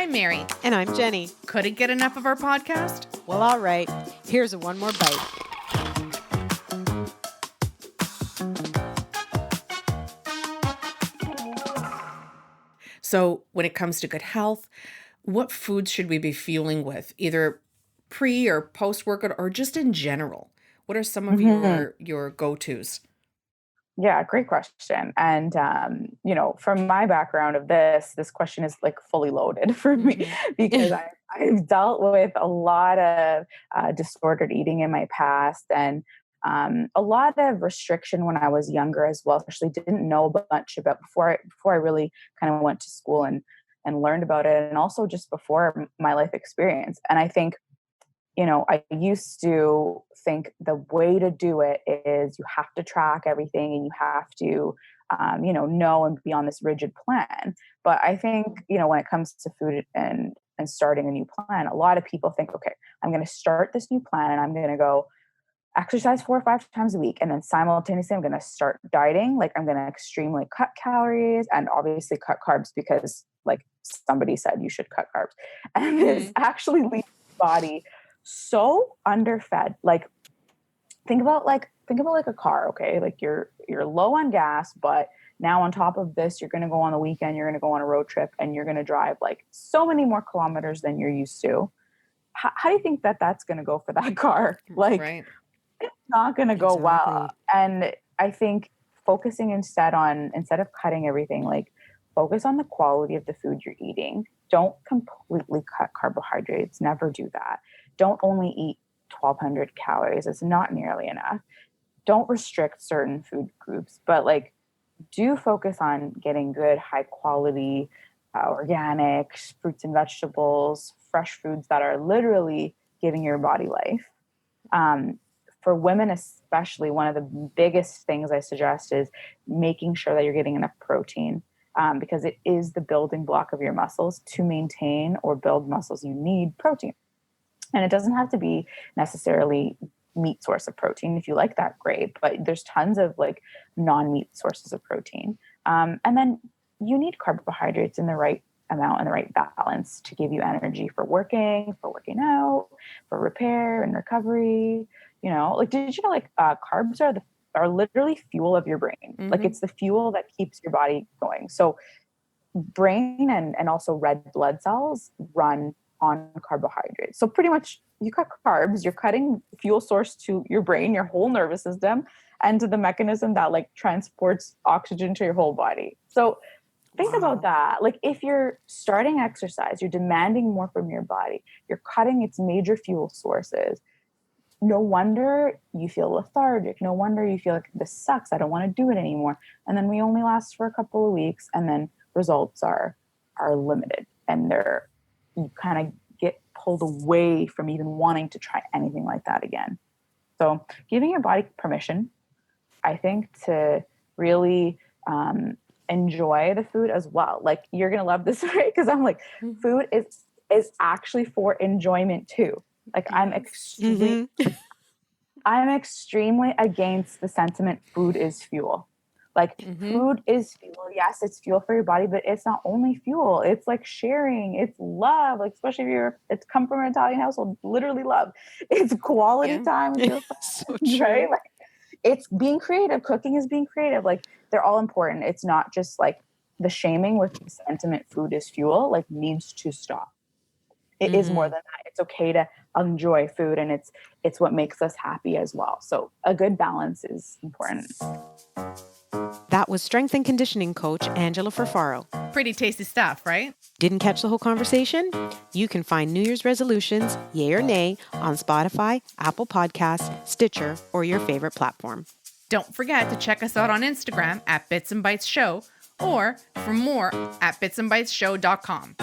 I'm Mary. And I'm Jenny. Couldn't get enough of our podcast? Well, all right. Here's one more bite. So when it comes to good health, what foods should we be fueling with, either pre or post workout or just in general? What are some of Mhm. your go-tos? Yeah, great question. And from my background of this question is like fully loaded for me Mhm. because I've dealt with a lot of disordered eating in my past and a lot of restriction when I was younger as well. Especially didn't know much about before I really kind of went to school and learned about it, and also just before my life experience. And I think I used to think the way to do it is you have to track everything and you have to, know and be on this rigid plan. But I think, when it comes to food and starting a new plan, a lot of people think, okay, I'm going to start this new plan and I'm going to go exercise 4 or 5 times a week. And then simultaneously, I'm going to start dieting. Like I'm going to extremely cut calories and obviously cut carbs because like somebody said you should cut carbs. And this actually leaves the body so underfed. Like think about like a car, okay? Like you're low on gas, but now on top of this, you're going to go on the weekend, you're going to go on a road trip and you're going to drive like so many more kilometers than you're used to. How do you think that that's going to go for that car? Like Right. it's not going to go well. Exactly. And I think focusing instead of cutting everything, like focus on the quality of the food you're eating. Don't completely cut carbohydrates. Never do that. Don't only eat 1,200 calories. It's not nearly enough. Don't restrict certain food groups, but like do focus on getting good, high quality, organic fruits and vegetables, fresh foods that are literally giving your body life. For women, especially, one of the biggest things I suggest is making sure that you're getting enough protein. Because it is the building block of your muscles. To maintain or build muscles, you need protein. And it doesn't have to be necessarily meat source of protein. If you like that, great. But there's tons of like non-meat sources of protein. And then you need carbohydrates in the right amount and the right balance to give you energy for working out, for repair and recovery. Like did you know like carbs are literally fuel of your brain. Like it's the fuel that keeps your body going. So brain and also red blood cells run on carbohydrates. So pretty much you cut carbs, you're cutting fuel source to your brain, your whole nervous system, and to the mechanism that like transports oxygen to your whole body. So think about that. Like if you're starting exercise, you're demanding more from your body, you're cutting its major fuel sources. No wonder you feel lethargic. No wonder you feel like this sucks. I don't want to do it anymore. And then we only last for a couple of weeks and then results are limited and you kind of get pulled away from even wanting to try anything like that again. So giving your body permission, I think, to really enjoy the food as well. Like you're going to love this, right? Because I'm like, food is actually for enjoyment too. Like I'm extremely against the sentiment food is fuel. Like food is fuel. Yes, it's fuel for your body, but it's not only fuel. It's like sharing. It's love. Like especially if it's come from an Italian household, literally love. It's quality time with your friends, right? Like it's being creative. Cooking is being creative. Like they're all important. It's not just like the shaming with the sentiment food is fuel, like needs to stop. It is more than that. It's okay to enjoy food and it's what makes us happy as well. So a good balance is important. That was strength and conditioning coach Angela Ferfaro. Pretty tasty stuff, right? Didn't catch the whole conversation? You can find New Year's resolutions, yay or nay, on Spotify, Apple Podcasts, Stitcher, or your favorite platform. Don't forget to check us out on Instagram at Bits and Bites Show or for more at bitsandbitesshow.com.